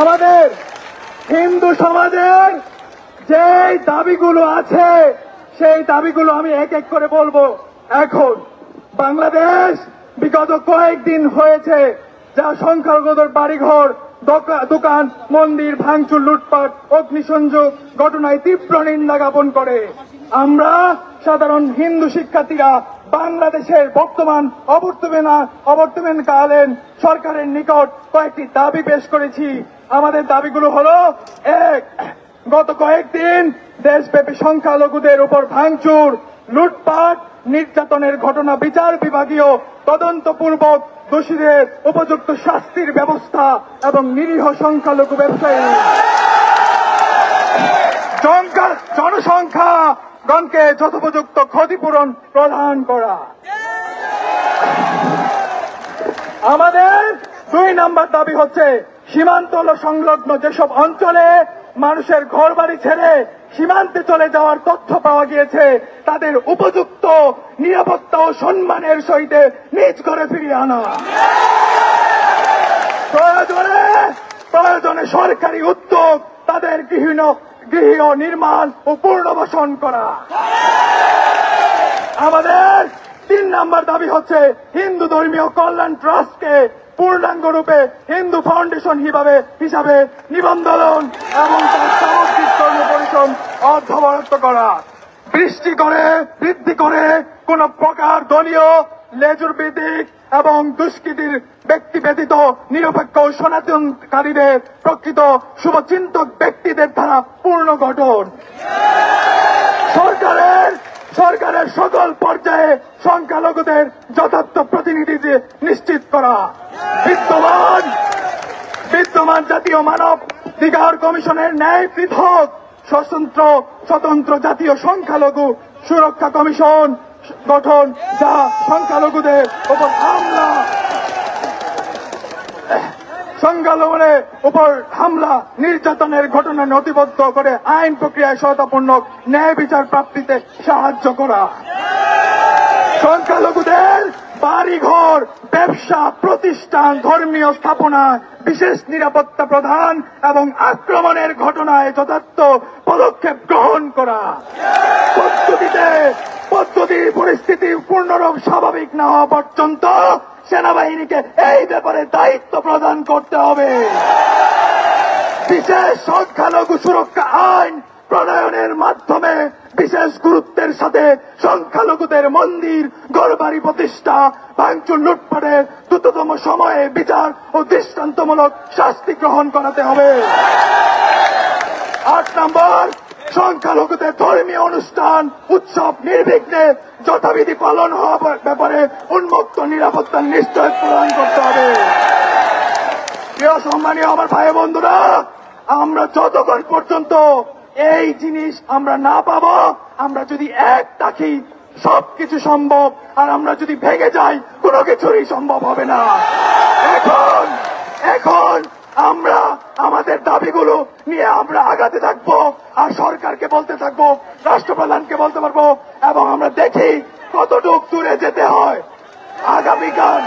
আমাদের হিন্দু সমাজের যে দাবিগুলো আছে সেই দাবিগুলো আমি এক এক করে বলবো। এখন বাংলাদেশ বিগত কয়েকদিন হয়েছে যা সংখ্যালঘুদের বাড়িঘর, দোকান, মন্দির ভাঙচুর, লুটপাট, অগ্নিসংযোগ ঘটনায় তীব্র নিন্দা জ্ঞাপন করে। আমরা সাধারণ হিন্দু শিক্ষার্থীরা বাংলাদেশের বর্তমান অবর্তমানকালীন সরকারের নিকট কয়েকটি দাবি পেশ করেছি। আমাদের দাবিগুলো হলো: এক, গত কয়েকদিন দেশব্যাপী সংখ্যালঘুদের উপর ভাঙচুর, লুটপাট, নির্যাতনের ঘটনা বিচার বিভাগীয় তদন্তপূর্বক দোষীদের উপযুক্ত শাস্তির ব্যবস্থা এবং নিরীহ সংখ্যালঘু ব্যবসায়ী জনসংখ্যাগণকে যথোপযুক্ত ক্ষতিপূরণ প্রদান করা। আমাদের 2 নম্বর দাবি হচ্ছে সীমান্ত সংলগ্ন যেসব অঞ্চলে মানুষের ঘরবাড়ি ছেড়ে সীমান্তে চলে যাওয়ার তথ্য পাওয়া গিয়েছে তাদের উপযুক্ত নিরাপত্তা ও সম্মানের সহিত নিজ ঘরে ফিরিয়ে আনা। প্রয়োজনে সরকারি উদ্যোগ তাদের গৃহ নির্মাণ ও পুনর্বাসন করা। আমাদের 3 নম্বর দাবি হচ্ছে হিন্দু ধর্মীয় কল্যাণ ট্রাস্টকে পূর্ণাঙ্গ রূপে হিন্দু ফাউন্ডেশন হিসাবে নিবন্ধন এবং তার সামগ্রিক কর্ম পরিশ্রম অর্থবরাদ্দ করা। বৃদ্ধি করে কোন প্রকার দলীয় লেজুর ভিত্তিক এবং দুষ্কৃতির ব্যক্তি ব্যতীত নিরপেক্ষ সনাতনকারীদের প্রকৃত শুভচিন্তক ব্যক্তিদের দ্বারা পূর্ণ গঠন। সরকারের সকল পর্যায়ে সংখ্যালঘুদের যথার্থ প্রতিনিধি নিশ্চিত করা। বিদ্যমান জাতীয় মানবাধিকার কমিশনের ন্যায় পৃথক স্বতন্ত্র জাতীয় সংখ্যালঘু সুরক্ষা কমিশন গঠন, যা সংখ্যালঘুদের উপর হামলা নির্যাতনের ঘটনা নথিবদ্ধ করে আইন প্রক্রিয়ায় সহায়তাপূর্ণক ন্যায় বিচার প্রাপ্তিতে সাহায্য করা। সংখ্যালঘুদের বাড়িঘর, ব্যবসা প্রতিষ্ঠান, ধর্মীয় স্থাপনা বিশেষ নিরাপত্তা প্রদান এবং আক্রমণের ঘটনায় যথার্থ পদক্ষেপ গ্রহণ করা। পরিস্থিতি পূর্ণরূপ স্বাভাবিক না হওয়া পর্যন্ত সেনাবাহিনীকে এই ব্যাপারে দায়িত্ব প্রদান করতে হবে। বিশেষ সংখ্যালঘু সুরক্ষা আইন প্রণয়নের মাধ্যমে বিশেষ গুরুত্বের সাথে সংখ্যালঘুদের মন্দির, ঘরবাড়ি প্রতিষ্ঠা, ভাঙচুর, লুটপাটের দ্রুততম সময়ে বিচার ও দৃষ্টান্তমূলক শাস্তি গ্রহণ করাতে হবে। 8 নম্বর, সংখ্যালঘুদের ধর্মীয় অনুষ্ঠান উৎসব নির্বিঘ্নে যথাবিধি পালন হওয়ার ব্যাপারে উন্মুক্ত নিরাপত্তার নিশ্চয়তা প্রদান করতে হবে। প্রিয় সম্মানীয় আমার ভাই বন্ধুরা, আমরা যতক্ষণ পর্যন্ত এই জিনিস আমরা না পাবো, আমরা যদি এক থাকি সবকিছু সম্ভব, আর আমরা যদি ভেঙে যাই কোনো কিছুই সম্ভব হবে না। এখন আমরা আমাদের দাবিগুলো নিয়ে আমরা আগাতে থাকবো, আর সরকারকে বলতে থাকবো, রাষ্ট্রপ্রধানকে বলতে পারবো, এবং আমরা দেখি কতটুকু দূরে যেতে হয়। আগামীকাল